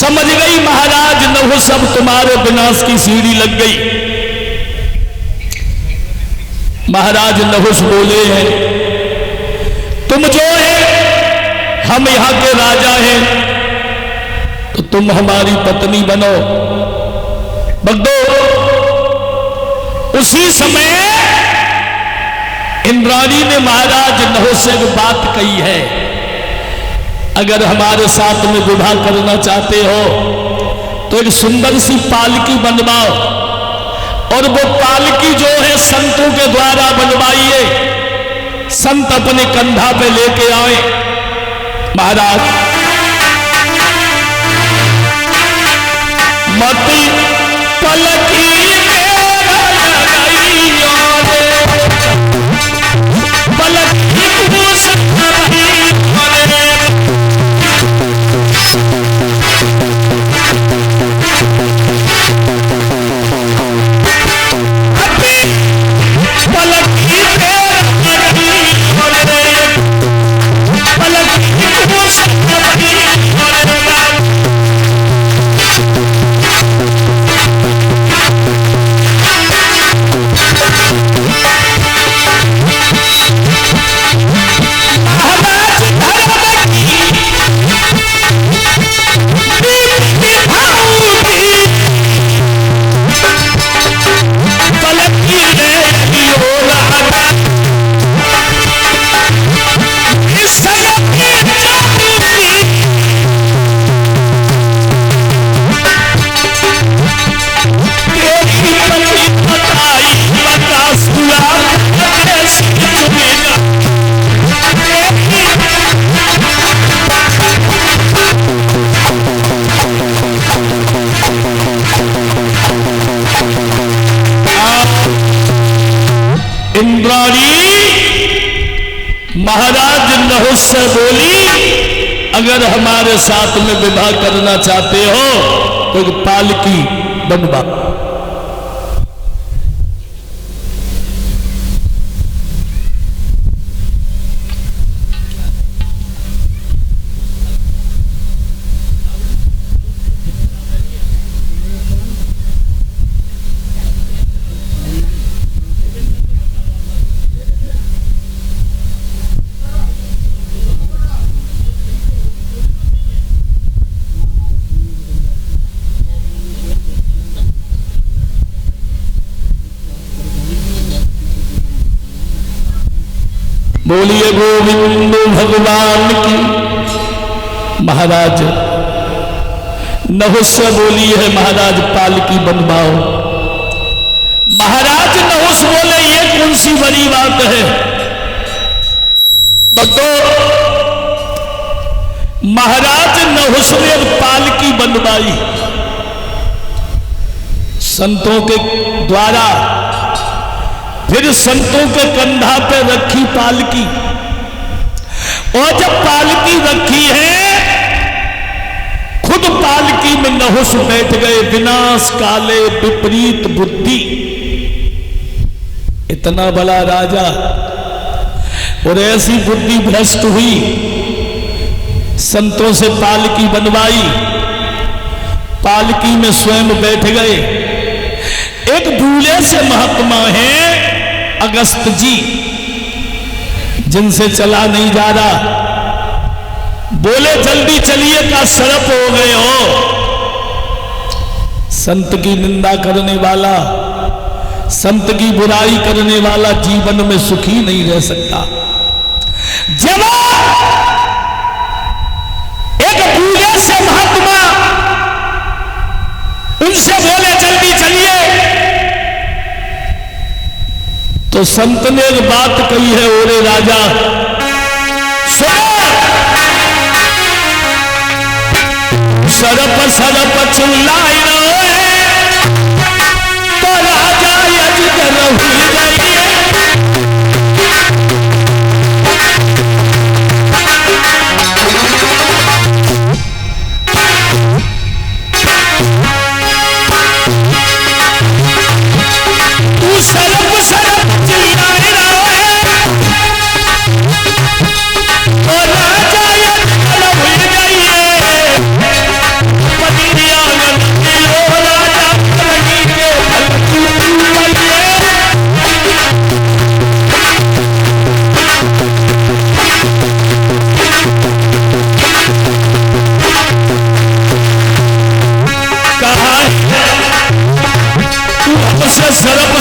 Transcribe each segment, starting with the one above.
समझ गई महाराज नहुस अब तुम्हारे विनाश की सीढ़ी लग गई। महाराज नहुस बोले हैं, तुम जो है हम यहां के राजा हैं, तो तुम हमारी पत्नी बनो। भक्तो, उसी समय इंद्राणी ने महाराज नहुस से बात कही है, अगर हमारे साथ में विवाह करना चाहते हो तो एक सुंदर सी पालकी बनवाओ, और वो पालकी जो है संतों के द्वारा बनवाइए, संत अपने कंधा पे लेके आए। महाराज मती पलकी महाराज नहुस से बोली, अगर हमारे साथ में विवाह करना चाहते हो तो एक पालकी बनवा। बोलिए गोविंद भगवान की। महाराज नहुस से बोली है, महाराज पालकी बनवाओ। महाराज नहुस बोले, ये कौन सी बड़ी बात है। भक्तों, महाराज नहुस ने पालकी बनवाई संतों के द्वारा, फिर संतों के कंधा पे रखी पालकी, और जब पालकी रखी है, खुद पालकी में नहुस बैठ गए। विनाश काले विपरीत बुद्धि। इतना बड़ा राजा और ऐसी बुद्धि भ्रष्ट हुई, संतों से पालकी बनवाई, पालकी में स्वयं बैठ गए। एक बूढ़े से महात्मा हैं अगस्त जी, जिनसे चला नहीं जा रहा, बोले जल्दी चलिए का सरप हो गए हो। संत की निंदा करने वाला, संत की बुराई करने वाला जीवन में सुखी नहीं रह सकता। जब एक बूढ़े से महात्मा उनसे बोले जल्दी चलिए, तो संत ने एक बात कही है, ओरे राजा सरप सरप चिल्लाई तो राजा अजगर हुई गई। तू सरप सरप चिल्लाई तो राजा अजगर हुई गई।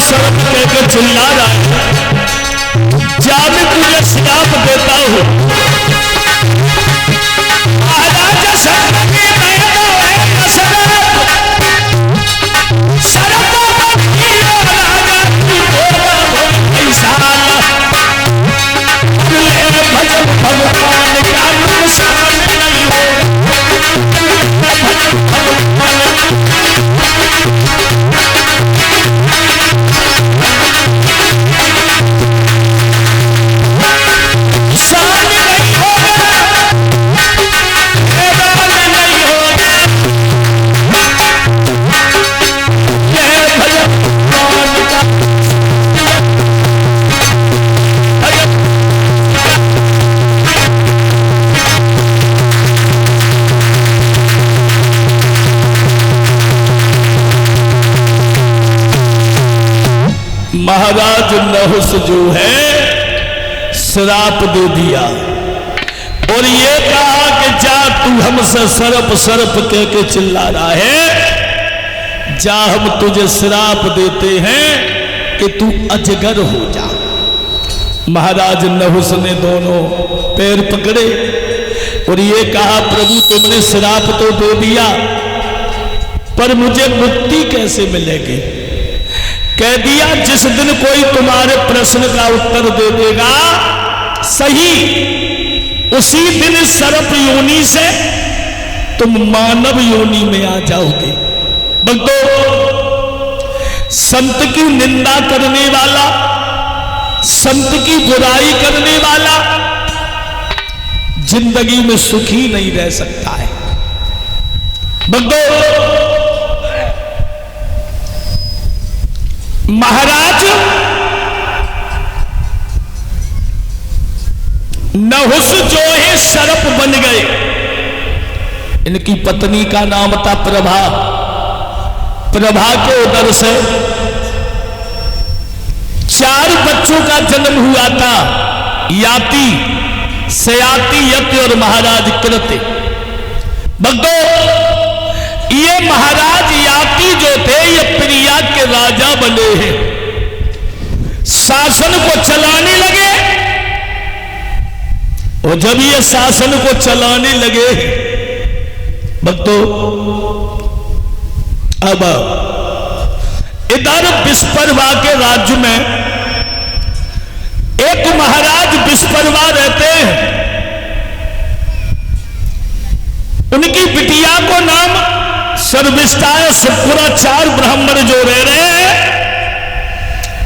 सरप कह के चिल्ला रहा है, जा मैं तुझे श्राप देता हूं। महाराज सरप की मैं तो है सरप, सरप बनी राजा तू बोला बोल साला, भजन भगवान का नुकसान नहीं होगा। महाराज नहुस जो है श्राप दे दिया और ये कहा कि जा तू हमसे सरप सरप कह के चिल्ला रहा है, जा हम तुझे श्राप देते हैं कि तू अजगर हो जा। महाराज नहुस ने दोनों पैर पकड़े और ये कहा प्रभु तुमने श्राप तो दे दिया पर मुझे मुक्ति कैसे मिलेगी? कह दिया जिस दिन कोई तुम्हारे प्रश्न का उत्तर दे देगा सही, उसी दिन सर्प योनि से तुम मानव योनि में आ जाओगे। भक्तों, संत की निंदा करने वाला, संत की बुराई करने वाला जिंदगी में सुखी नहीं रह सकता है। भक्तों, महाराज नहुस जो है सर्प बन गए। इनकी पत्नी का नाम था प्रभा। प्रभा के उदर से 4 बच्चों का जन्म हुआ था, याति, सयाति, यति और महाराज कृत्य। भक्तों, ये महाराज याति जो थे ये प्रिया के राजा बने हैं, शासन को चलाने लगे। और जब ये शासन को चलाने लगे भक्तों, अब इधर विस्परवा के राज्य में एक महाराज विस्परवा रहते हैं। उनकी बिटिया को नाम सर्विष्टाय सुपुरा 4 ब्राह्मण जो रह रहे हैं,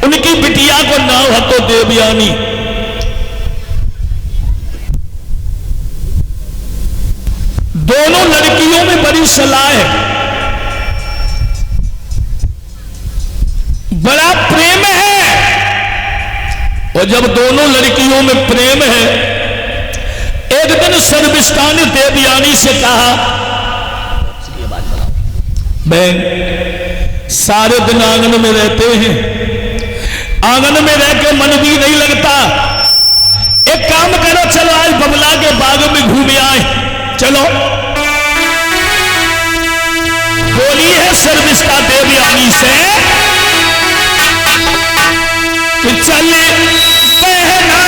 उनकी बिटिया को नाम है तो देवयानी। दोनों लड़कियों में बड़ी सलाह है, बड़ा प्रेम है। और जब दोनों लड़कियों में प्रेम है, एक दिन सर्विष्ठा ने देवयानी से कहा, बहन सारे दिन आंगन में रहते हैं, आंगन में रह के मन भी नहीं लगता, एक काम करो, चलो आज बमला के बाग में घूम आए, चलो। बोली है सर्विष्ठा देवयानी से कि चले बहना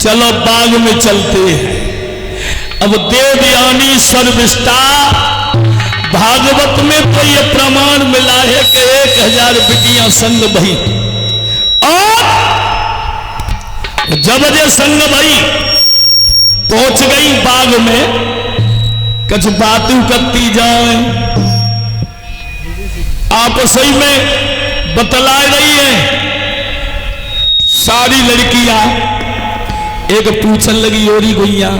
चलो बाग में चलते हैं। अब देवयानी सर्वविष्टा भागवत में तो ये प्रमाण मिला है कि 1000 बिटियां संग भई, और जब ये संग भई पहुंच गई बाग में, कुछ बातें करती जाए, आपस में बतला रही है। सारी लड़कियां एक पूछन लगी ओरी गुइया,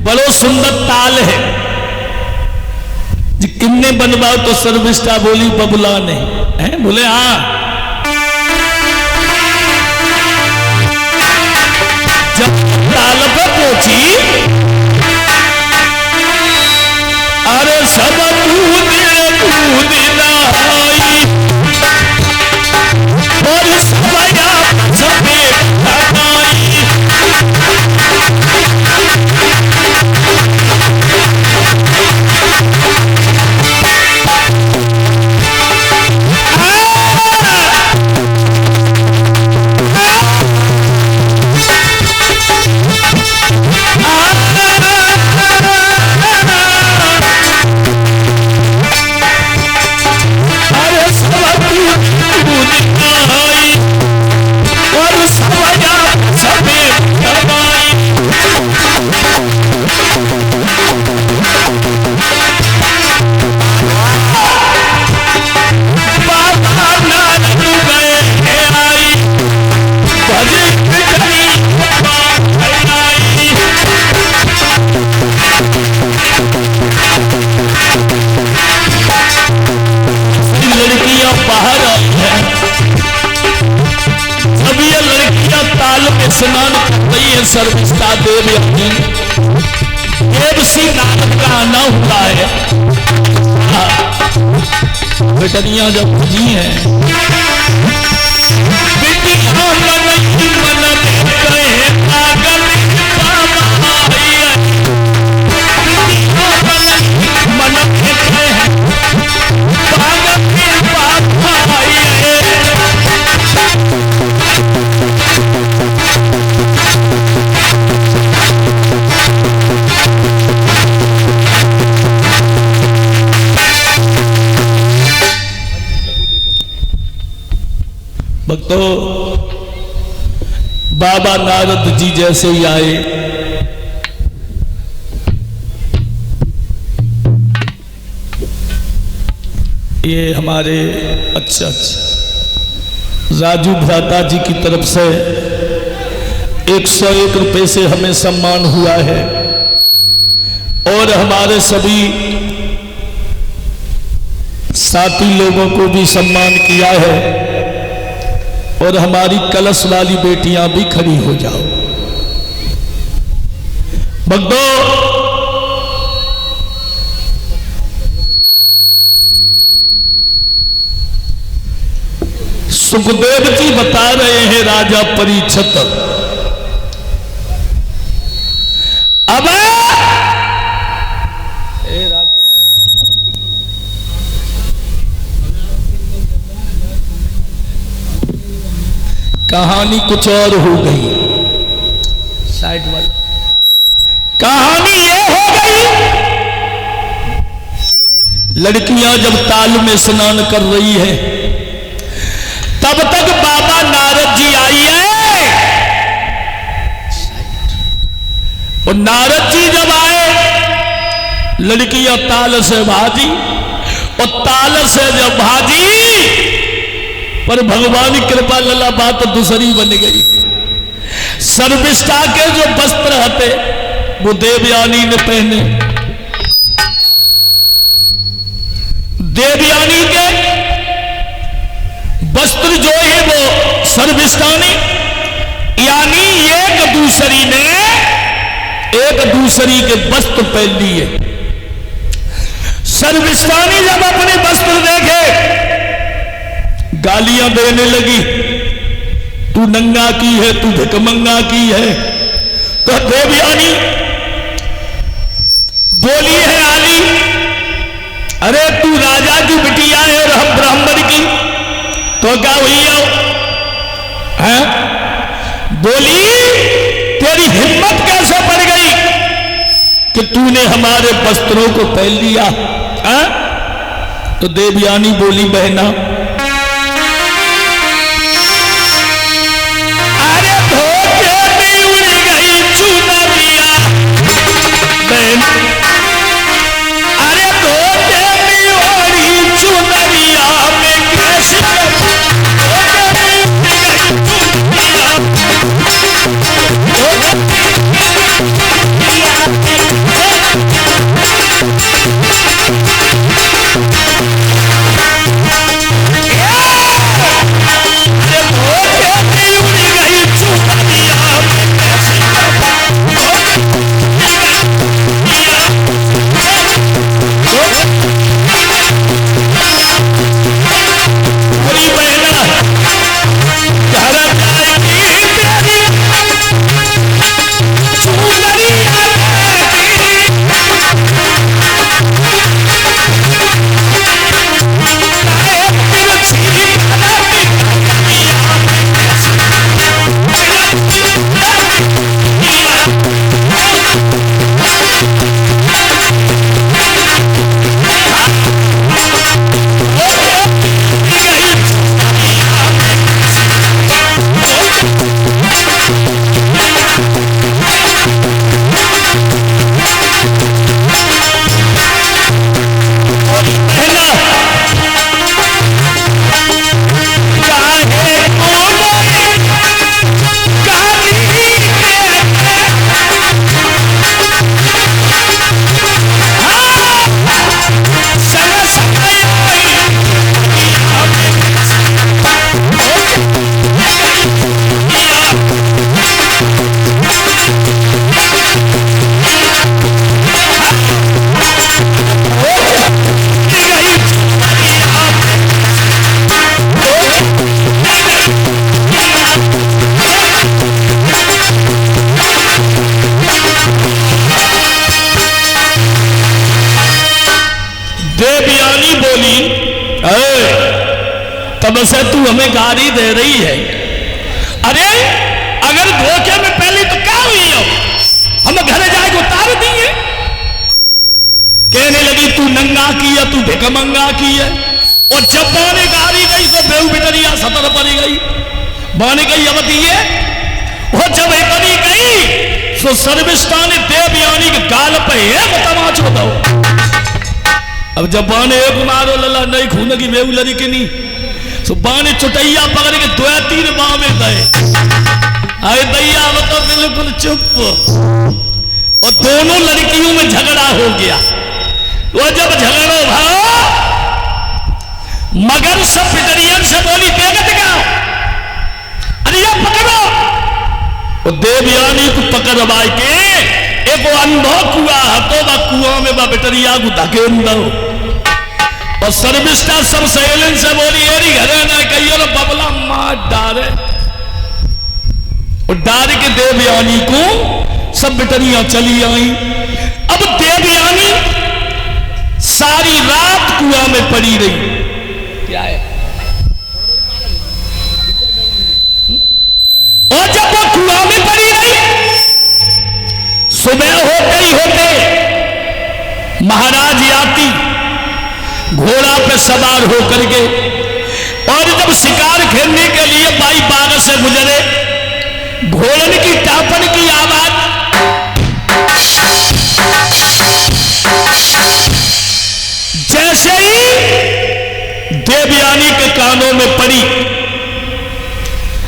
बड़ो सुंदर ताल है जी, किन्ने बनवाओ? तो सर्वविष्टा बोली बबुला ने। हैं? बोले हाँ। जब ताल पर पहुंची, अरे सब कूद नहाई और सबया सबे लगाई। स्नान कर रही है सर्वविष्टा देवयानी। देवसी नारद का आना हुआ है। बेटनियां जब खुली हैं, बेटियां मन कहे पागल बाबा है, मन कहे पागल बाबा है। भक्तों, बाबा नारद जी जैसे ही आए, ये हमारे अच्छा राजू भ्राता जी की तरफ से 101 रुपए से हमें सम्मान हुआ है, और हमारे सभी साथी लोगों को भी सम्मान किया है। और हमारी कलश वाली बेटियां भी खड़ी हो जाओ। भक्तों, सुखदेव जी बता रहे हैं राजा परीक्षित, अब कहानी कुछ और हो गई। साइड वाला कहानी ये हो गई, लड़कियां जब ताल में स्नान कर रही है, तब तक बाबा नारद जी आई है। और नारद जी जब आए, लड़कियां ताल से भाजी, और ताल से जब भाजी, पर भगवान की कृपा लला बात दूसरी बन गई। सर्वविष्टा के जो वस्त्र हते वो देवयानी ने पहने, देवयानी के वस्त्र जो है वो सर्वविष्टा ने, यानी एक दूसरी के वस्त्र पहन लिए। सर्वविष्टा ने जब अपने वस्त्र देखे, गालियां देने लगी, तू नंगा की है, तू भिकमंगा की है। तो देवयानी बोली है आली, अरे तू राजा की बिटिया है और हम ब्राह्मण की, तो क्या हुई है? बोली हिम्मत कैसे पड़ गई कि तूने हमारे वस्त्रों को पहन लिया? तो देवयानी बोली, बहना अरे धोखे में उड़ गई चुनरिया, बहन अरे धोखे में उड़ी चुनरिया में कैसे तब से तू हमें गाली दे रही है? अरे अगर धोखे में पहले तो क्या हुई हो, हम घर जाके उतार दिए। कहने लगी तू नंगा की है, तू भिकमंगा की है। और जब बाने गाली गई तो बेहू बिटरिया सतर पड़ी गई। बाने गई अवधि है और जब बनी गई तो सर्विस्टा ने देवयानी के गाल पे एक तमाचो दो। अब जब बाने एक मारो लला नहीं खून की बेहू लड़ी के नहीं तो बाने चुटैया पकड़ के 2-3 बाह में गए। आए दैया तो बिल्कुल चुप। और दोनों लड़कियों में झगड़ा हो गया। वो जब झगड़ो भाव मगर सब पिटरियन से बोली बेगत का अरे ये पकड़ो। और देवयानी को पकड़वाए के एक अनुभव कुआ तो बा कुआ में बा बिटरिया को धकेल दो। और सर्विस्टा सब सहेलन से बोली एरी घरे ना कहियो ना बबला मार डारे। और डार के देवयानी को सब बिटरियां चली आई। अब देवयानी सारी रात कुआं में पड़ी रही। क्या है? और जब वो कुआं में पड़ी रही सुबह होते ही होते महाराज याती घोड़ा पे सवार होकर के और जब शिकार खेलने के लिए बाई बाग से गुजरे घोड़न की टापन की आवाज जैसे ही देवयानी के कानों में पड़ी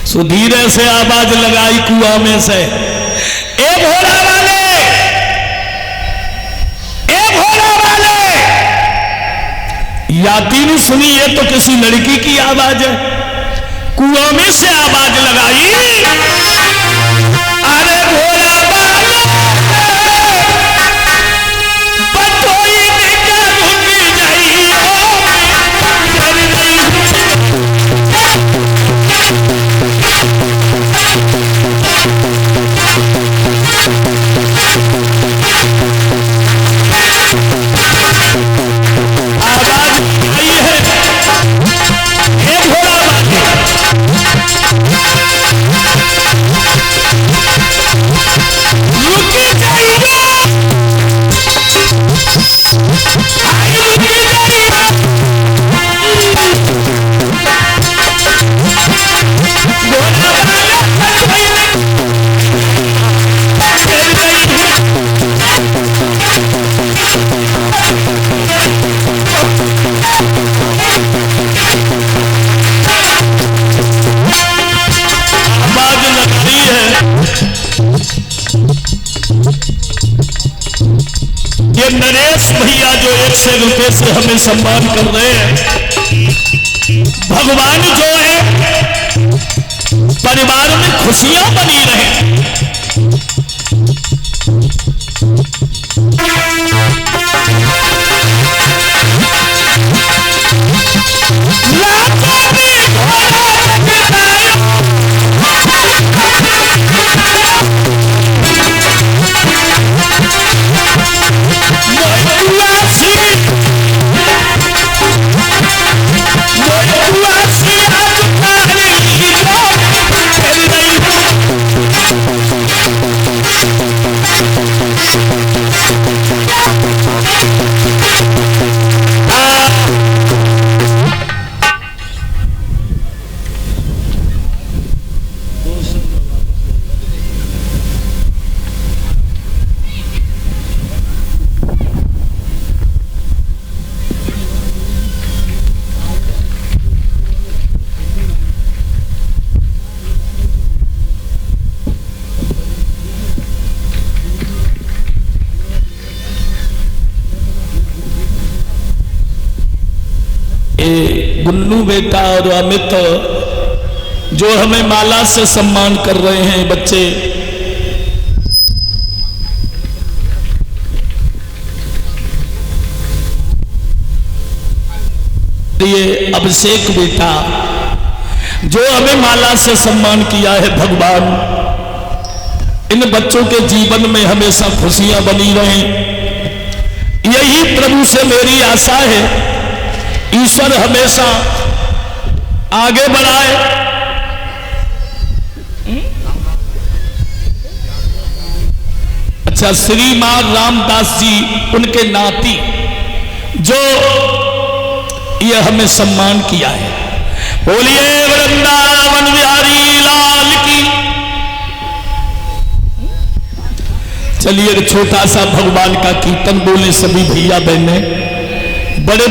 सो धीरे से आवाज लगाई कुआं में से, ए घोड़ा वाले, ए घोड़ा वाले। याती ने सुनी ये तो किसी लड़की की आवाज है। कुआं में से आवाज लगाई, अरे घोड़ा वाले पटोई निकल उठी जाई आवाज आई है। तरीके से हमें सम्मान कर रहे हैं। भगवान जो है परिवार में खुशियां बनी रहे। गुन्नू बेटा और अमित जो हमें माला से सम्मान कर रहे हैं बच्चे, ये अभिषेक बेटा जो हमें माला से सम्मान किया है। भगवान इन बच्चों के जीवन में हमेशा खुशियां बनी रहें, यही प्रभु से मेरी आशा है। ईश्वर हमेशा आगे बढ़ाए। अच्छा, श्रीमान रामदास जी उनके नाती जो ये हमें सम्मान किया है। बोलिए वृंदावन बिहारी लाल की। चलिए एक छोटा सा भगवान का कीर्तन बोले सभी भैया बहने। बड़े